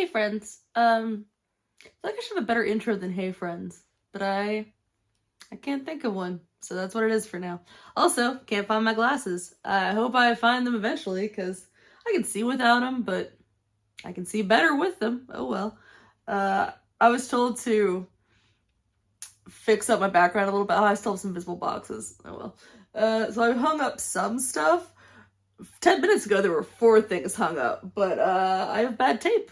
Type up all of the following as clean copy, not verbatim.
Hey friends. I feel like I should have a better intro than hey friends, but I can't think of one, so that's what it is for now. Also, can't find my glasses. I hope I find them eventually, because I can see without them, but I can see better with them. Oh well. I was told to fix up my background a little bit. Oh, I still have some visible boxes. Oh well. So I hung up some stuff. 10 minutes ago there were 4 things hung up, but I have bad tape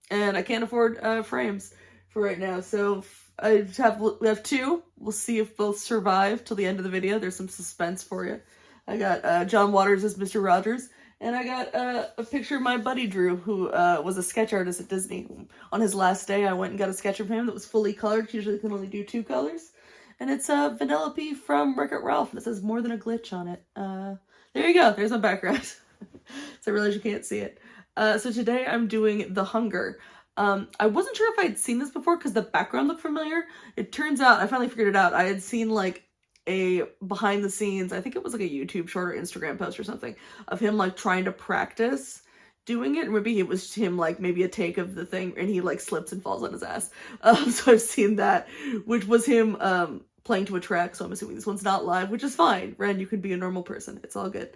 and I can't afford frames for right now, so we have 2. We'll see if both survive till the end of the video. There's some suspense for you. I got John Waters as Mr. Rogers, and I got a picture of my buddy Drew, who was a sketch artist at Disney. On his last day, I went and got a sketch of him that was fully colored. Usually they can only do 2 colors. And it's Vanellope from Wreck-It Ralph, and it says "More Than a Glitch" on it. There you go. There's my background. So I realize you can't see it. So today I'm doing The Hunger. I wasn't sure if I'd seen this before because the background looked familiar. It turns out, I finally figured it out. I had seen like a behind the scenes, I think it was like a YouTube short or Instagram post or something, of him like trying to practice doing it. Maybe it was him like maybe a take of the thing and he like slips and falls on his ass. So I've seen that, which was him playing to a track. So I'm assuming this one's not live, which is fine. Ren, you can be a normal person. It's all good.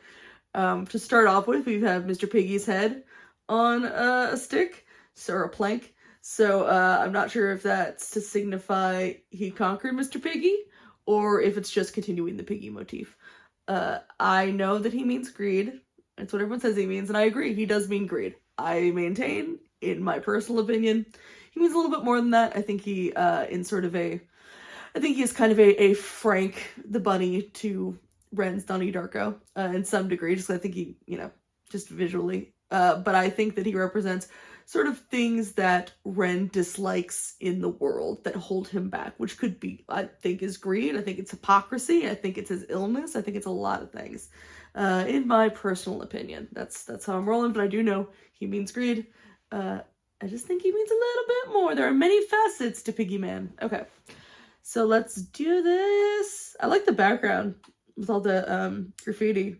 To start off with, we have Mr. Piggy's head on a stick, or a plank. So I'm not sure if that's to signify he conquered Mr. Piggy, or if it's just continuing the Piggy motif. I know that he means greed. That's what everyone says he means, and I agree, he does mean greed. I maintain, in my personal opinion, he means a little bit more than that. I think he, I think he is kind of a Frank the Bunny to Ren's Donnie Darko, in some degree, just I think he, just visually. But I think that he represents sort of things that Ren dislikes in the world that hold him back, which could be, I think, is greed. I think it's hypocrisy. I think it's his illness. I think it's a lot of things. In my personal opinion, that's how I'm rolling, but I do know he means greed. I just think he means a little bit more. There are many facets to Piggy Man. Okay, so let's do this. I like the background with all the graffiti.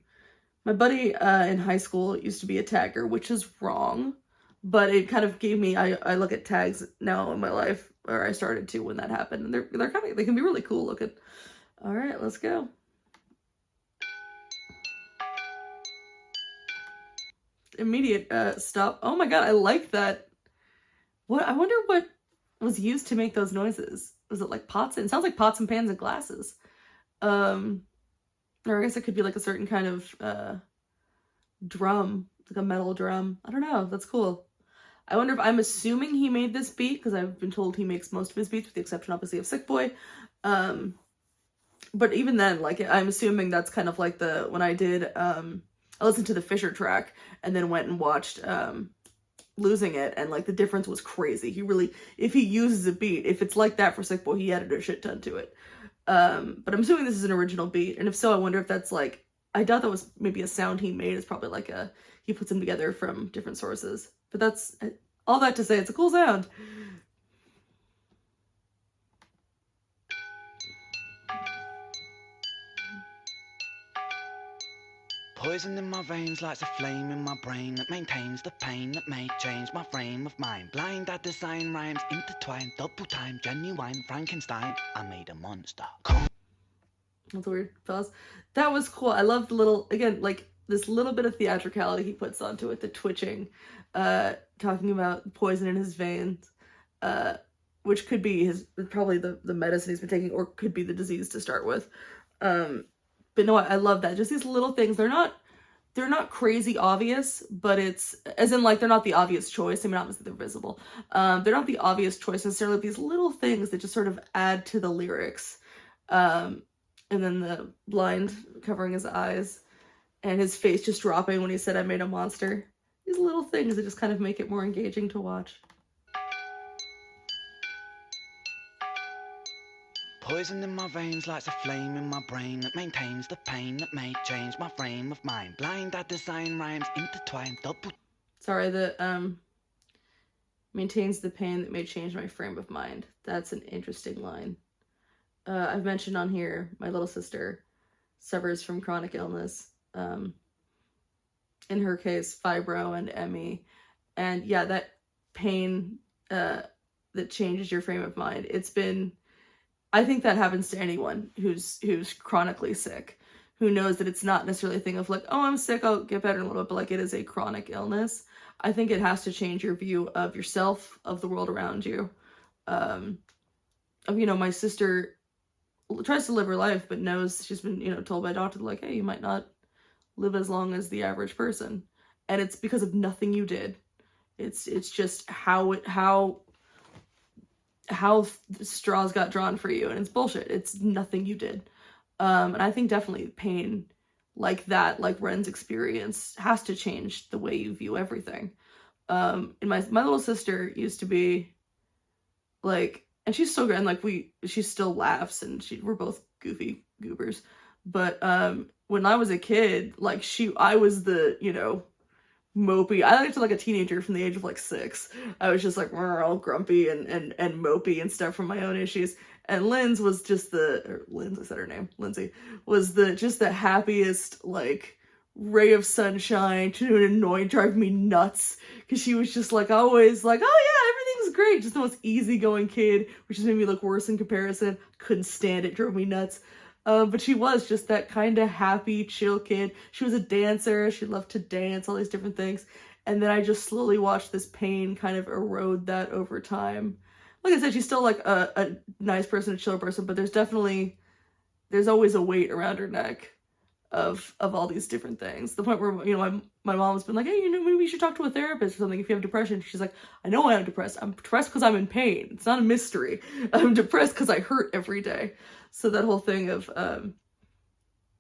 My buddy in high school used to be a tagger, which is wrong, but it kind of gave me, I look at tags now in my life, or I started to when that happened, and they're kind of, they can be really cool looking. All right, let's go. Immediate stop. Oh my god, I like that. What, I wonder what was used to make those noises. Was it like pots? It sounds like pots and pans and glasses. Or I guess it could be like a certain kind of drum, like a metal drum. I don't know. That's cool. I wonder if, I'm assuming he made this beat, because I've been told he makes most of his beats, with the exception, obviously, of Sick Boy. But even then, like, I'm assuming that's kind of like when I did, I listened to the Fisher track, and then went and watched Losing It, and, like, the difference was crazy. He really, if he uses a beat, if it's like that for Sick Boy, he added a shit ton to it. But I'm assuming this is an original beat, and if so, I wonder if that's like, I doubt that was maybe a sound he made. It's probably like he puts them together from different sources. But that's all that to say, it's a cool sound. Poison in my veins lights a flame in my brain that maintains the pain that may change my frame of mind. Blind, I design rhymes intertwined, double time, genuine Frankenstein. I made a monster. That's a weird pause. That was cool. I loved the little, again, like this little bit of theatricality he puts onto it, the twitching, talking about poison in his veins, which could be probably the medicine he's been taking, or could be the disease to start with. But no, I love that. Just these little things. They're not crazy obvious, but it's, as in, like, they're not the obvious choice. I mean, obviously they're visible. They're not the obvious choice necessarily. These little things that just sort of add to the lyrics. And then the blind covering his eyes, and his face just dropping when he said, "I made a monster." These little things that just kind of make it more engaging to watch. Poison in my veins lights a flame in my brain that maintains the pain that may change my frame of mind. Blind, I design rhymes intertwined, double. Sorry, the maintains the pain that may change my frame of mind. That's an interesting line. I've mentioned on here, my little sister suffers from chronic illness. In her case, fibro and ME. And yeah, that pain that changes your frame of mind. I think that happens to anyone who's chronically sick, who knows that it's not necessarily a thing of like, oh, I'm sick, I'll get better in a little bit, but like it is a chronic illness. I think it has to change your view of yourself, of the world around you. My sister tries to live her life, but knows she's been, told by a doctor, like, hey, you might not live as long as the average person. And it's because of nothing you did. It's just how straws got drawn for you, and it's bullshit. It's nothing you did. And I think definitely pain like that, like Ren's experience, has to change the way you view everything. And my little sister used to be like, and she's still good, and like she still laughs, and we're both goofy goobers. But when I was a kid, like I was the, mopey. I acted like a teenager from the age of like 6. I was just like all grumpy and mopey and stuff from my own issues. And Lindsay was just Lindsay, I said her name, Lindsay, was just the happiest, like, ray of sunshine. She would annoy, drive me nuts, because she was just like always like, oh yeah, everything's great, just the most easygoing kid, which just made me look worse in comparison. Couldn't stand it, drove me nuts. But she was just that kind of happy, chill kid. She was a dancer. She loved to dance, all these different things. And then I just slowly watched this pain kind of erode that over time. Like I said, she's still like a nice person, a chill person, but there's always a weight around her neck of all these different things. The point where, my mom's been like, hey, maybe you should talk to a therapist or something if you have depression. She's like, I know I'm depressed. I'm depressed because I'm in pain. It's not a mystery. I'm depressed because I hurt every day. So that whole thing of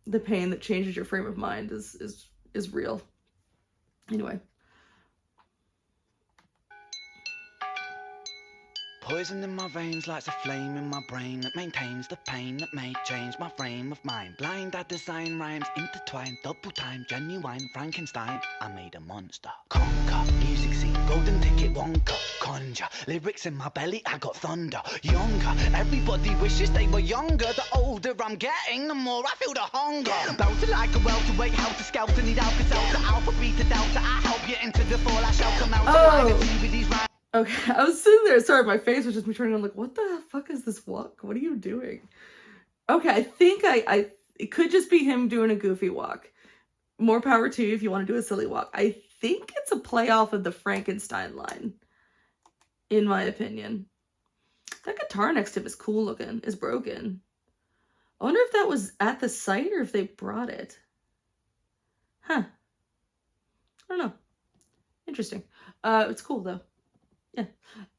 the pain that changes your frame of mind is real. Anyway. Poison in my veins lights a flame in my brain that maintains the pain that may change my frame of mind. Blind I design rhymes intertwined, double time, genuine Frankenstein. I made a monster. Conquer, music scene, golden ticket, Wonka, conjure. Lyrics in my belly, I got thunder. Younger, everybody wishes they were younger. The older I'm getting, the more I feel the hunger. Belted like a welterweight, helter skelter, need Alka-Seltzer, alpha, beta, delta. I help you into the fall, I shall come out alive and see with these rhymes. Okay, I was sitting there, sorry, my face was just me turning on, like, what the fuck is this walk? What are you doing? Okay, I think it could just be him doing a goofy walk. More power to you if you want to do a silly walk. I think it's a play off of the Frankenstein line, in my opinion. That guitar next to him is cool looking, is broken. I wonder if that was at the site or if they brought it. Huh. I don't know. Interesting. It's cool though. Yeah.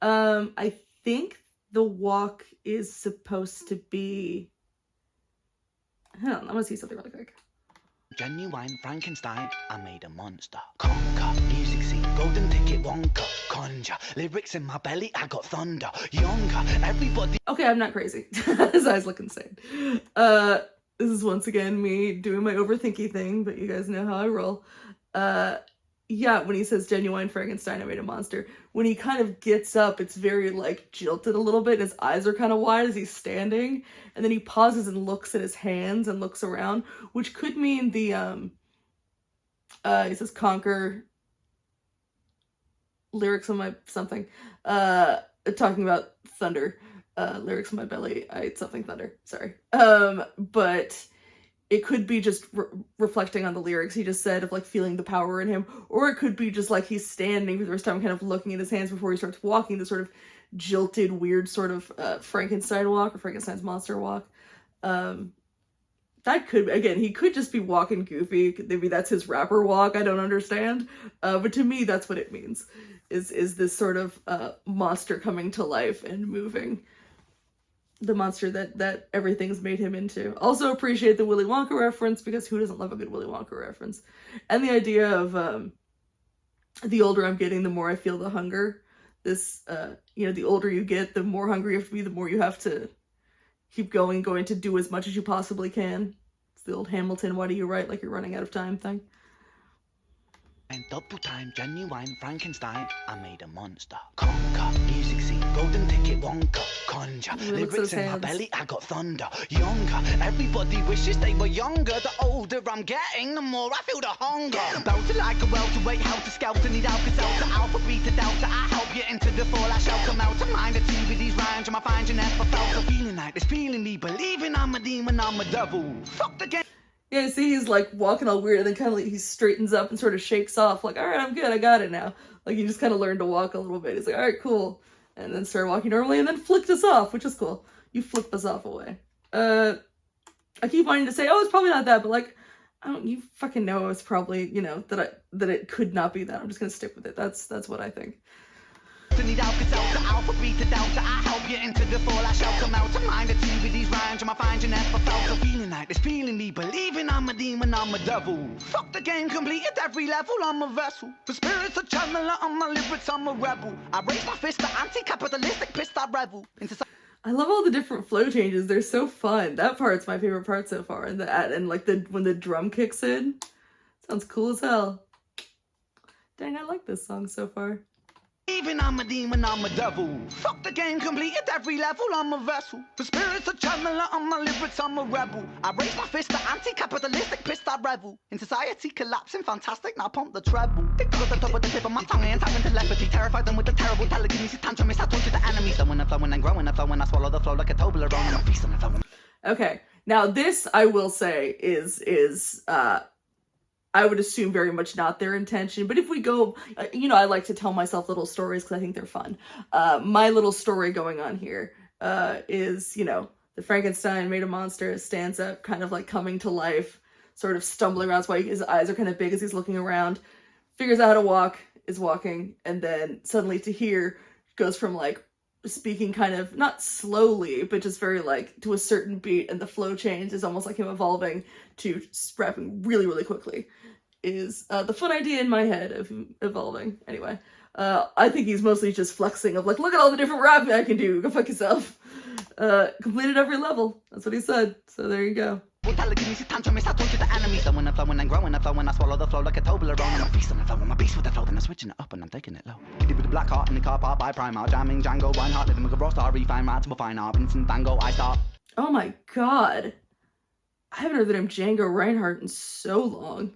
I think the walk is supposed to be... Hold on, I'm gonna see something really quick. Genuine Frankenstein, I made a monster. Conquer, music scene, golden ticket, Wonka, conjure. Lyrics in my belly, I got thunder. Younger, everybody... Okay, I'm not crazy. His eyes look insane. This is once again me doing my overthinky thing, but you guys know how I roll. Yeah, when he says genuine Frankenstein, I made a monster. When he kind of gets up, it's very, like, jilted a little bit. His eyes are kind of wide as he's standing. And then he pauses and looks at his hands and looks around, which could mean the, he says conquer lyrics on my something. Talking about thunder. Lyrics on my belly. I ate something thunder. Sorry. But... it could be just reflecting on the lyrics he just said of, like, feeling the power in him. Or it could be just, like, he's standing for the first time kind of looking at his hands before he starts walking, the sort of jilted, weird sort of Frankenstein walk or Frankenstein's monster walk. That could, again, he could just be walking goofy. Maybe that's his rapper walk. I don't understand. But to me, that's what it means. Is this sort of monster coming to life and moving. The monster that everything's made him into. Also appreciate the Willy Wonka reference, because who doesn't love a good Willy Wonka reference? And the idea of the older I'm getting, the more I feel the hunger. This, the older you get, the more hungry you have to be, the more you have to keep going to do as much as you possibly can. It's the old Hamilton, why do you write like you're running out of time thing. Double time, genuine Frankenstein. I made a monster. Conquer, music scene, golden ticket, Wonka, conjure. Ooh, it looks Lyrics so in my hands. belly, I got thunder. Younger, everybody wishes they were younger. The older I'm getting, the more I feel the hunger. Belted like a welterweight, helter skelter, need Alka-Seltzer, alpha, beta, delta. I help you into the fall, I shall come out to mind the tea with these rhymes. I find you never felt a feeling like this, feeling me, believing I'm a demon, I'm a devil. Fuck the game. Yeah, see, he's like walking all weird, and then kind of like he straightens up and sort of shakes off, like, all right, I'm good, I got it now. Like, he just kind of learned to walk a little bit. He's like, all right, cool. And then started walking normally, and then flicked us off, which is cool. You flipped us off away. I keep wanting to say, oh, it's probably not that, but like, you fucking know it's probably, you know, that it could not be that. I'm just gonna stick with it. That's what I think. Need Alka-Seltzer, alpha, beta, delta. I help you into the fall, I shall come out to mind the tea with these rhymes. I find you never felt a feeling like this, feeling me, believing I'm a demon, I'm a devil. Fuck the game, completed every level, I'm a vessel. The spirit's a channeler, on my lyrics, I'm a rebel. I raise my fist, the anti-capitalistic pissed, I revel. I love all the different flow changes. They're so fun. That part's my favorite part so far. And like when the drum kicks in, sounds cool as hell. Dang, I like this song so far. Even I'm a demon, I'm a devil. Fuck the game, completed every level, I'm a vessel. The spirit's a channeler, on my lyrics, I'm a rebel. I raise my fist, the anti-capitalistic pissed, I revel. In society collapsing, fantastic, now pump the treble. They got the top with the tip of my tongue and time telepathy. Terrified them with the terrible telekinesis, tantrum, I torture the enemies. Flowing and flowing and growing and flowing, I swallow the flow like a Toblerone. I'm a feast on the flow. Okay, now this, I will say, is I would assume very much not their intention, but if we go, you know, I like to tell myself little stories because I think they're fun. My little story going on here is, you know, the Frankenstein made a monster, stands up, kind of like coming to life, sort of stumbling around. That's why his eyes are kind of big as he's looking around, figures out how to walk, is walking, and then suddenly to here goes from like speaking kind of not slowly, but just very like to a certain beat, and the flow change is almost like him evolving to rapping really, really quickly. Is the fun idea in my head of him evolving. Anyway, I think he's mostly just flexing of like, look at all the different rapping I can do. Go fuck yourself. Completed every level. That's what he said. So there you go. Telekinesis, tantrum, I torture the enemies. Flowing and flowing and growing and flowing, I swallow the flow like a Toblerone. I'm a feast on the flow, I'm a beast with the flow, then I'm switching it up and I'm taking it low. Kitty with the black heart in the car park by Primark, jamming Jango Reinhardt, living with a raw star, refine rats, we'll find art, instant tango, I start. Oh my god. I haven't heard the name Jango Reinhardt in so long.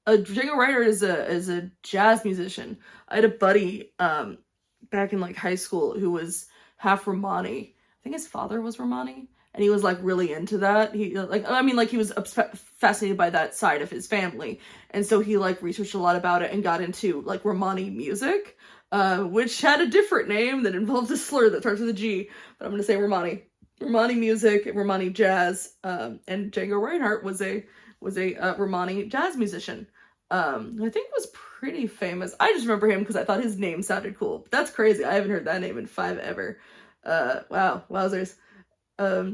Jango Reinhardt is a jazz musician. I had a buddy back in like high school who was half Romani. I think his father was Romani, and he was like really into that. He like, I mean, like he was fascinated by that side of his family, and so he like researched a lot about it and got into like Romani music, which had a different name that involved a slur that starts with a G, but I'm gonna say Romani. Romani music, Romani jazz, and Jango Reinhardt was a Romani jazz musician. I think was pretty famous. I just remember him because I thought his name sounded cool. But that's crazy. I haven't heard that name in 5 ever. Wow, wowzers.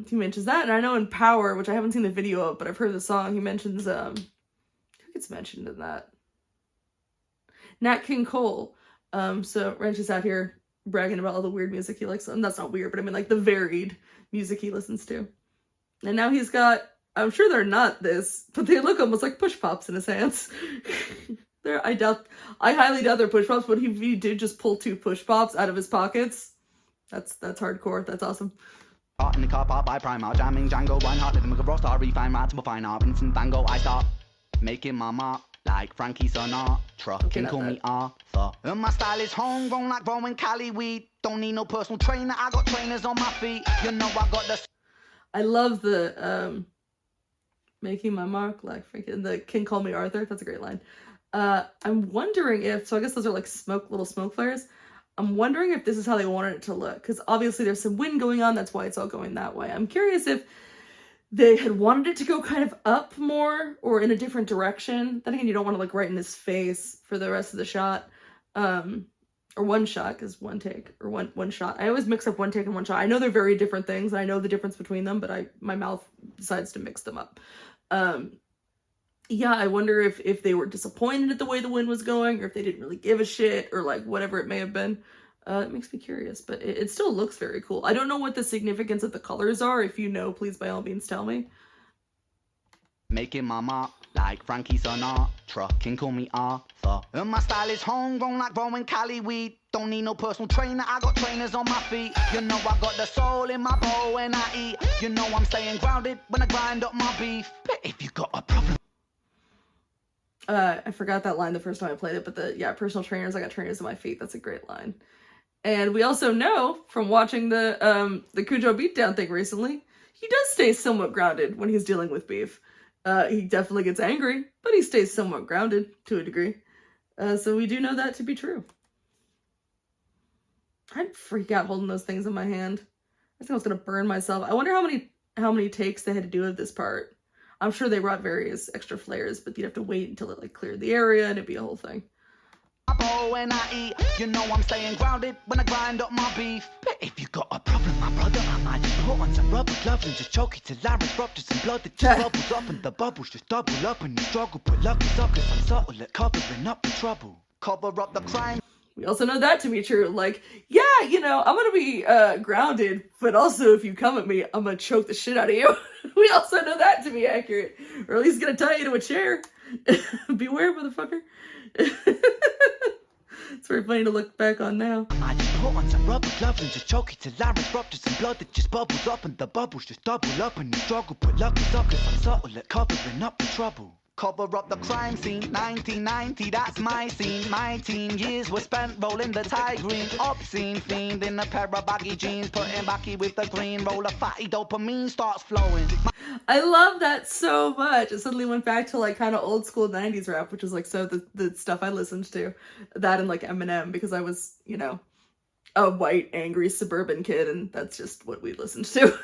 He mentions that, and I know in Power, which I haven't seen the video of, but I've heard the song, he mentions, who gets mentioned in that? Nat King Cole. So Wrench is out here bragging about all the weird music he likes. And that's not weird, but I mean like the varied music he listens to. And now he's got, I'm sure they're not this, but they look almost like push pops in his hands. I highly doubt they're push pops, but he did just pull 2 push pops out of his pockets. That's hardcore. That's awesome. In the car park by Primark, jamming Jango Reinhardt, living with a raw star, refine rats, we'll find art, instant tango, I start making my mark like Frankie Sinatra. Okay, Can call me Arthur. And my style is homegrown like growing Cali weed. Don't need no personal trainer, I got trainers on my feet. You know I got the. I love the making my mark like Frankie. The King Call Me Arthur. That's a great line. I'm wondering if, so I guess those are like little smoke flares. I'm wondering if this is how they wanted it to look, because obviously there's some wind going on, that's why it's all going that way. I'm curious if they had wanted it to go kind of up more or in a different direction. Then again, you don't want to look right in his face for the rest of the shot. Or one shot, because one take, or one shot. I always mix up one take and one shot. I know they're very different things, and I know the difference between them, but my mouth decides to mix them up. Yeah, I wonder if they were disappointed at the way the wind was going, or if they didn't really give a shit, or like whatever it may have been. It makes me curious, but it still looks very cool. I don't know what the significance of the colors are. If you know, please by all means tell me. Making my mark like Frankie Sinatra, can call me Arthur. And my style is homegrown like growing Cali weed. Don't need no personal trainer, I got trainers on my feet. You know I got the soul in my bowl when I eat. You know I'm staying grounded when I grind up my beef. But if you got a problem, I forgot that line the first time I played it, but personal trainers, I got trainers on my feet. That's a great line. And we also know from watching the Cujo beatdown thing recently, he does stay somewhat grounded when he's dealing with beef. He definitely gets angry, but he stays somewhat grounded to a degree. So we do know that to be true. I'd freak out holding those things in my hand. I think I was gonna burn myself. I wonder how many takes they had to do of this part. I'm sure they brought various extra flares, but you'd have to wait until it like cleared the area and it'd be a whole thing. when I eat, you know I'm staying grounded when I grind up my beef. But if you got a problem, my brother, I might just put on some rubber gloves and just choke it till I erupt some blood that just bubbles up and the bubbles just double up and you struggle. Put lucky suckers, I'm subtle at covering up the trouble. Cover up the crime. We also know that to be true. Like, yeah, you know, I'm gonna be grounded, but also if you come at me, I'm gonna choke the shit out of you. We also know that to be accurate. Or at least gonna tie you to a chair. Beware, motherfucker. It's very funny to look back on now. I just put on some rubber gloves and just choke it till I erupt some blood that just bubbles up and the bubbles just double up and you struggle. Put lucky suckers, I'm subtle at covering up the trouble. Cover up the crime scene, 1990, that's my scene. My teen years were spent rolling the Thai green. Obscene fiend in a pair of baggy jeans, putting backy with the green. Roll a fatty, dopamine starts flowing. I love that so much. It suddenly went back to like kind of old school 90s rap, which is like so the stuff I listened to. That and like Eminem, because I was, you know, a white, angry suburban kid, and that's just what we listened to.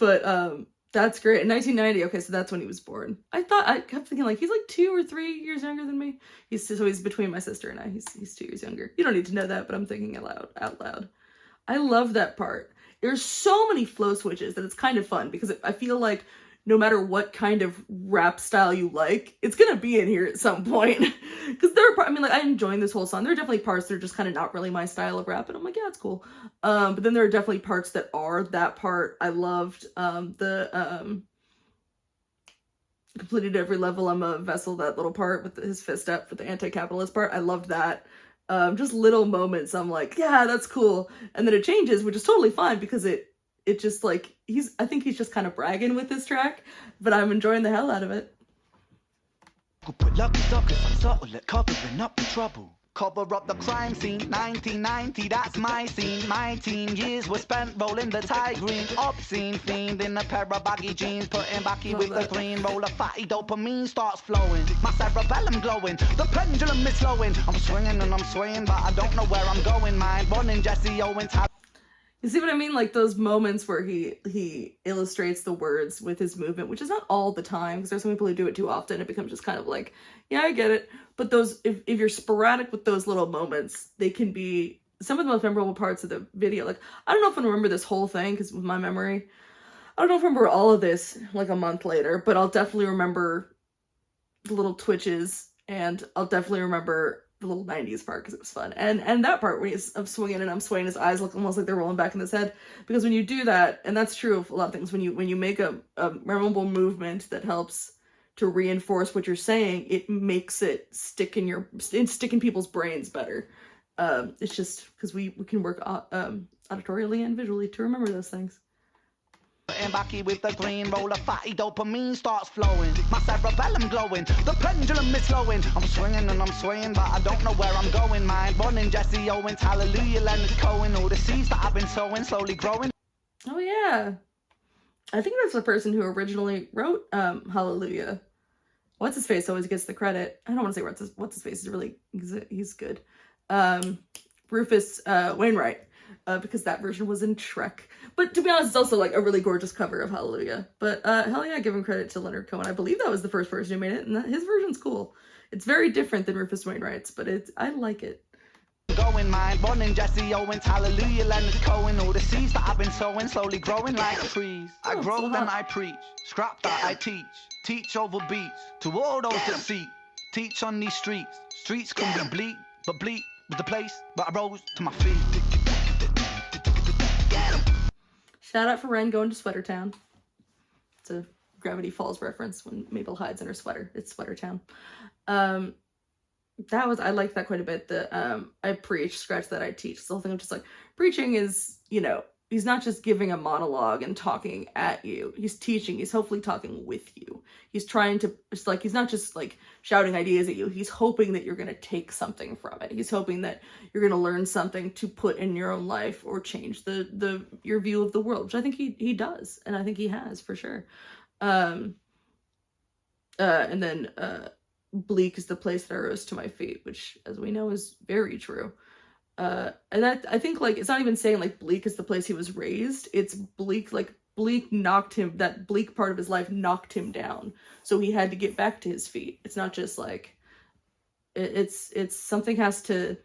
But that's great. In 1990, okay, so that's when he was born. I kept thinking like he's like 2 or 3 years younger than me. He's between my sister and I. He's 2 years younger. You don't need to know that, but I'm thinking out loud. I love that part. There's so many flow switches that it's kind of fun because I feel like no matter what kind of rap style you like, it's gonna be in here at some point. Because I'm enjoying this whole song. There are definitely parts that are just kind of not really my style of rap, and I'm like, yeah, it's cool. But then there are definitely parts that are. That part I loved. The completed every level. I'm a vessel. That little part with his fist up for the anti-capitalist part. I loved that. Just little moments. I'm like, yeah, that's cool. And then it changes, which is totally fine because it just like I think he's just kind of bragging with this track, but I'm enjoying the hell out of it. Put lucky suckers, I'm subtle at covering up the trouble. Cover up the crime scene, 1990, that's my scene. My teen years were spent rolling the Thai green. Obscene fiend in a pair of baggy jeans, putting backy with the green. Roll a fatty, dopamine starts flowing. My cerebellum glowing, the pendulum is slowing. I'm swinging and I'm swaying, but I don't know where I'm going. Mind running Jesse Owens. You see what I mean? Like those moments where he illustrates the words with his movement, which is not all the time, because there's some people who do it too often. It becomes just kind of like, yeah, I get it. But those, if you're sporadic with those little moments, they can be some of the most memorable parts of the video. Like, I don't know if I remember this whole thing, because with my memory, I don't know if I remember all of this like a month later, but I'll definitely remember the little twitches, and I'll definitely remember the little 90s part because it was fun, and that part where I'm swinging and I'm swaying, his eyes look almost like they're rolling back in his head, because when you do that, and that's true of a lot of things, when you make a memorable movement that helps to reinforce what you're saying, it makes it stick in people's brains better. It's just because we can work auditorially and visually to remember those things. And backy with the green, roll a fatty, dopamine starts flowing. My cerebellum glowing, the pendulum is slowing. I'm swinging and I'm swaying, but I don't know where I'm going. Mind running Jesse Owens, hallelujah, Leonard Cohen. All the seeds that I've been sowing, slowly growing. Oh yeah, I think that's the person who originally wrote Hallelujah. What's his face always gets the credit. I don't want to say what's his face is really, he's good. Rufus Wainwright. Because that version was in Shrek. But to be honest, it's also like a really gorgeous cover of Hallelujah. But hell yeah, give him credit to Leonard Cohen. I believe that was the first person who made it, and his version's cool. It's very different than Rufus Wainwright's, but I like it. Going mind running Jesse Owens, hallelujah, Leonard Cohen. All the seeds that I've been sowing, slowly growing like trees. I grow, then I preach. Scrap that I teach. Teach over beats to all those that seek. Teach on these streets. Streets can be bleak, but bleak was the place where I rose to my feet. Shout out for Ren going to Sweater Town. It's a Gravity Falls reference when Mabel hides in her sweater. It's Sweater Town. I liked that quite a bit. I preach, scratch that, I teach. The whole thing of just like, preaching is, he's not just giving a monologue and talking at you. He's teaching. He's hopefully talking with you. He's trying to, it's like, he's not just like shouting ideas at you. He's hoping that you're going to take something from it. He's hoping that you're going to learn something to put in your own life or change your view of the world, which I think he does. And I think he has for sure. And then bleak is the place that I rose to my feet, which, as we know, is very true. And that, I think, like, it's not even saying like bleak is the place he was raised. It's bleak, like bleak knocked him, that bleak part of his life knocked him down, so he had to get back to his feet. It's not just like it's something has to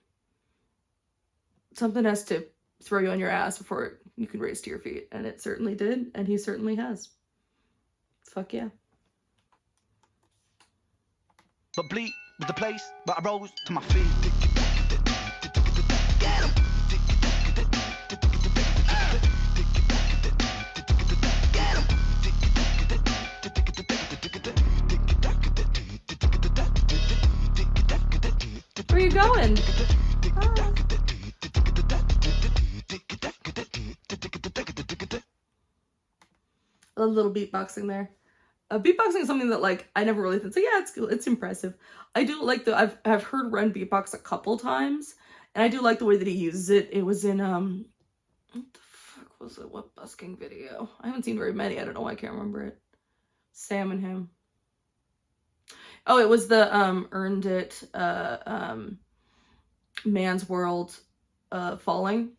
throw you on your ass before you can raise to your feet, and it certainly did, and he certainly has. Fuck yeah. But bleak was the place where I rose to my feet. Get 'em. Get 'em. Where are you going? A little beatboxing there. Beatboxing is something that, like, I never really think, so yeah, it's cool, it's impressive. I do like I've heard Ren beatbox a couple times, and I do like the way that he uses it. It was in, what the fuck was it? What busking video? I haven't seen very many, I don't know why I can't remember it. Sam and him. Oh, it was the, Earned It, Man's World, Falling.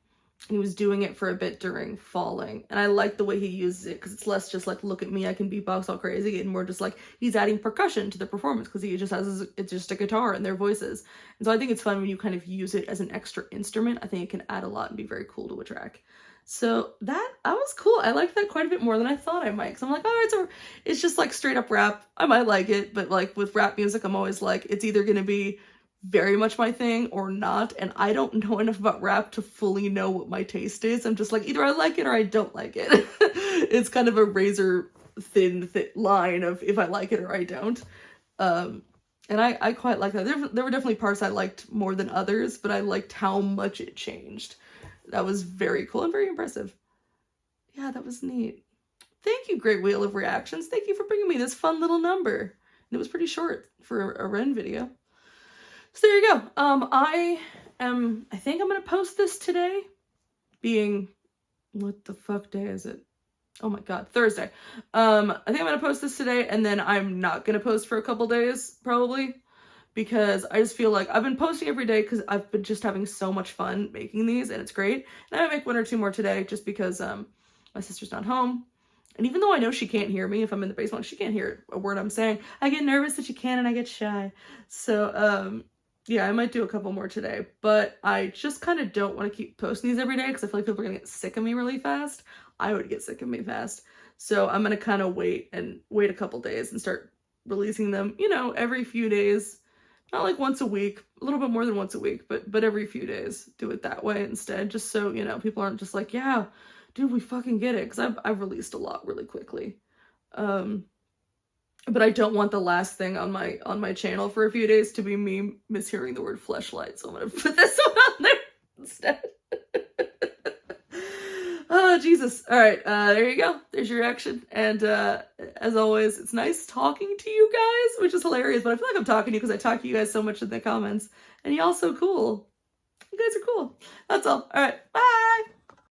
He was doing it for a bit during Falling, and I like the way he uses it, because it's less just like, look at me, I can beatbox all crazy, and more just like he's adding percussion to the performance, because he just has it's just a guitar and their voices. And so I think it's fun when you kind of use it as an extra instrument. I think it can add a lot and be very cool to a track. So that was cool. I liked that quite a bit more than I thought I might, because I'm like, oh, it's just like straight up rap. I might like it, but like with rap music, I'm always like, it's either gonna be very much my thing or not, and I don't know enough about rap to fully know what my taste is. I'm just like, either I like it or I don't like it. It's kind of a razor thin line of if I like it or I don't. And I quite like that. There were definitely parts I liked more than others, but I liked how much it changed. That was very cool and very impressive. Yeah, that was neat. Thank you, Great Wheel of Reactions. Thank you for bringing me this fun little number. And it was pretty short for a Ren video. So there you go. I think I'm gonna post this today, being, what the fuck day is it? Oh my god, Thursday. I think I'm gonna post this today, and then I'm not gonna post for a couple days, probably, because I just feel like I've been posting every day because I've been just having so much fun making these, and it's great. And I might make one or two more today, just because my sister's not home. And even though I know she can't hear me if I'm in the basement, she can't hear a word I'm saying, I get nervous that she can, and I get shy. So, yeah, I might do a couple more today, but I just kind of don't want to keep posting these every day, because I feel like people are going to get sick of me really fast. I would get sick of me fast. So I'm going to kind of wait a couple days and start releasing them, every few days. Not like once a week, a little bit more than once a week, but every few days. Do it that way instead, just so, people aren't just like, yeah, dude, we fucking get it, because I've released a lot really quickly. But I don't want the last thing on my channel for a few days to be me mishearing the word fleshlight, so I'm gonna put this one on there instead. Oh, Jesus. All right, there you go. There's your reaction. And as always, it's nice talking to you guys, which is hilarious, but I feel like I'm talking to you because I talk to you guys so much in the comments, and y'all so cool. You guys are cool. That's all. All right, bye!